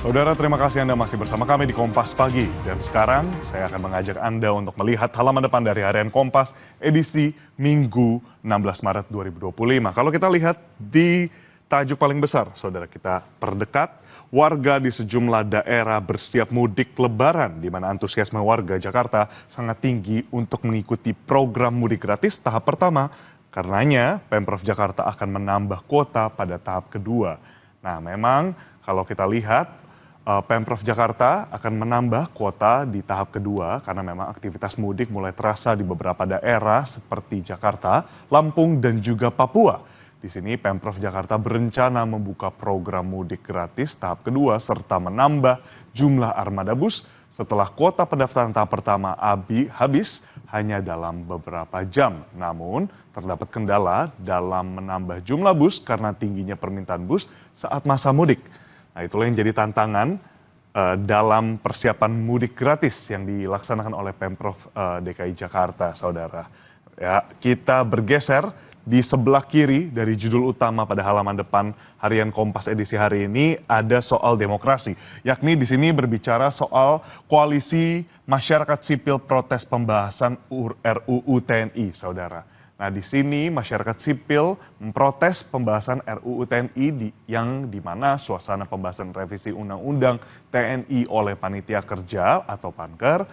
Saudara, terima kasih Anda masih bersama kami di Kompas Pagi. Dan sekarang saya akan mengajak Anda untuk melihat halaman depan dari harian Kompas edisi Minggu 16 Maret 2025. Kalau kita lihat di tajuk paling besar, saudara, kita perdekat, warga di sejumlah daerah bersiap mudik lebaran, di mana antusiasme warga Jakarta sangat tinggi untuk mengikuti program mudik gratis tahap pertama. Karenanya, Pemprov Jakarta akan menambah kuota pada tahap kedua. Nah, memang kalau kita lihat, Pemprov Jakarta akan menambah kuota di tahap kedua karena memang aktivitas mudik mulai terasa di beberapa daerah seperti Jakarta, Lampung, dan juga Papua. Di sini Pemprov Jakarta berencana membuka program mudik gratis tahap kedua serta menambah jumlah armada bus setelah kuota pendaftaran tahap pertama habis hanya dalam beberapa jam. Namun terdapat kendala dalam menambah jumlah bus karena tingginya permintaan bus saat masa mudik. Nah, itulah yang jadi tantangan dalam persiapan mudik gratis yang dilaksanakan oleh Pemprov DKI Jakarta, saudara. Ya, kita bergeser di sebelah kiri dari judul utama pada halaman depan harian Kompas edisi hari ini ada soal demokrasi. Yakni di sini berbicara soal koalisi masyarakat sipil protes pembahasan RUU TNI, saudara. Nah, di sini masyarakat sipil memprotes pembahasan RUU TNI yang di mana suasana pembahasan revisi Undang-Undang TNI oleh Panitia Kerja atau Panker,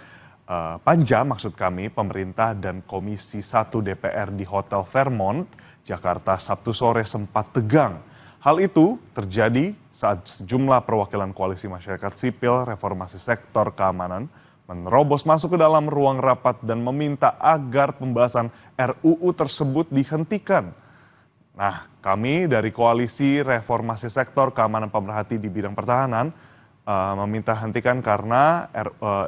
Panja maksud kami, pemerintah dan Komisi 1 DPR di Hotel Fairmont, Jakarta Sabtu sore sempat tegang. Hal itu terjadi saat sejumlah perwakilan koalisi masyarakat sipil reformasi sektor keamanan menerobos masuk ke dalam ruang rapat dan meminta agar pembahasan RUU tersebut dihentikan. Nah, kami dari Koalisi Reformasi Sektor Keamanan Pemerhati di bidang pertahanan meminta hentikan karena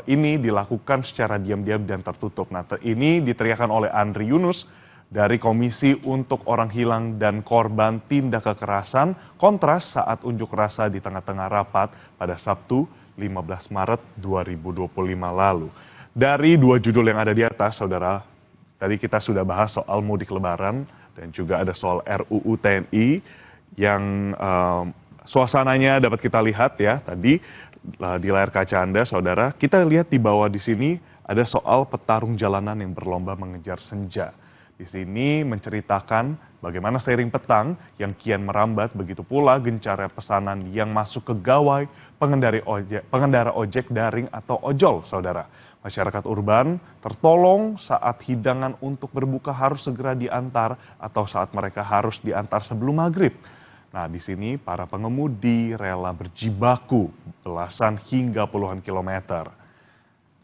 ini dilakukan secara diam-diam dan tertutup. Nah, ini diteriakan oleh Andri Yunus dari Komisi untuk Orang Hilang dan Korban Tindak Kekerasan Kontras saat unjuk rasa di tengah-tengah rapat pada Sabtu 15 Maret 2025 lalu. Dari dua judul yang ada di atas, saudara, tadi kita sudah bahas soal mudik lebaran dan juga ada soal RUU TNI yang suasananya dapat kita lihat ya tadi di layar kaca Anda, saudara. Kita lihat di bawah di sini ada soal petarung jalanan yang berlomba mengejar senja. Di sini menceritakan bagaimana seiring petang yang kian merambat, begitu pula gencarnya pesanan yang masuk ke gawai pengendara ojek daring atau ojol, saudara. Masyarakat urban tertolong saat hidangan untuk berbuka harus segera diantar atau saat mereka harus diantar sebelum maghrib. Nah, di sini para pengemudi rela berjibaku belasan hingga puluhan kilometer.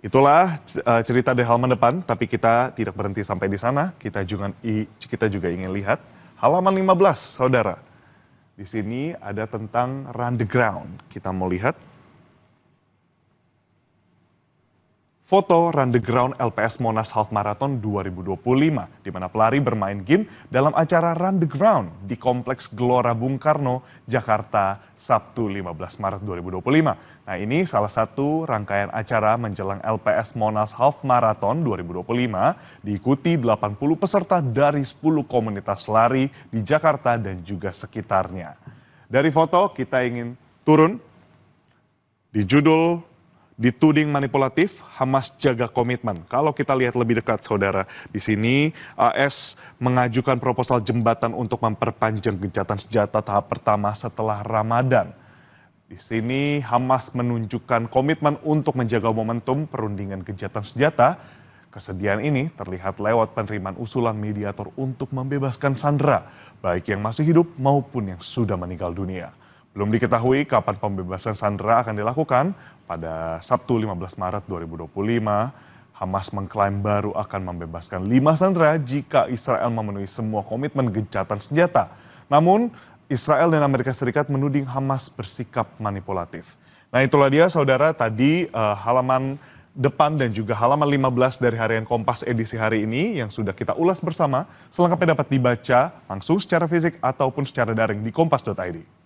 Itulah cerita di halaman depan, tapi kita tidak berhenti sampai di sana. Kita juga ingin lihat halaman 15, saudara. Di sini ada tentang Run the Ground. Kita mau lihat foto Run the Ground LPS Monas Half Marathon 2025, di mana pelari bermain game dalam acara Run the Ground di Kompleks Gelora Bung Karno, Jakarta, Sabtu 15 Maret 2025. Nah, ini salah satu rangkaian acara menjelang LPS Monas Half Marathon 2025, diikuti 80 peserta dari 10 komunitas lari di Jakarta dan juga sekitarnya. Dari foto kita ingin turun di judul dituding manipulatif, Hamas jaga komitmen. Kalau kita lihat lebih dekat, saudara, di sini AS mengajukan proposal jembatan untuk memperpanjang gencatan senjata tahap pertama setelah Ramadan. Di sini Hamas menunjukkan komitmen untuk menjaga momentum perundingan gencatan senjata. Kesediaan ini terlihat lewat penerimaan usulan mediator untuk membebaskan sandera, baik yang masih hidup maupun yang sudah meninggal dunia. Belum diketahui kapan pembebasan sandera akan dilakukan. Pada Sabtu 15 Maret 2025, Hamas mengklaim baru akan membebaskan 5 sandera jika Israel memenuhi semua komitmen gencatan senjata. Namun, Israel dan Amerika Serikat menuding Hamas bersikap manipulatif. Nah, itulah dia, saudara, tadi halaman depan dan juga halaman 15 dari harian Kompas edisi hari ini yang sudah kita ulas bersama. Selengkapnya dapat dibaca langsung secara fisik ataupun secara daring di kompas.id.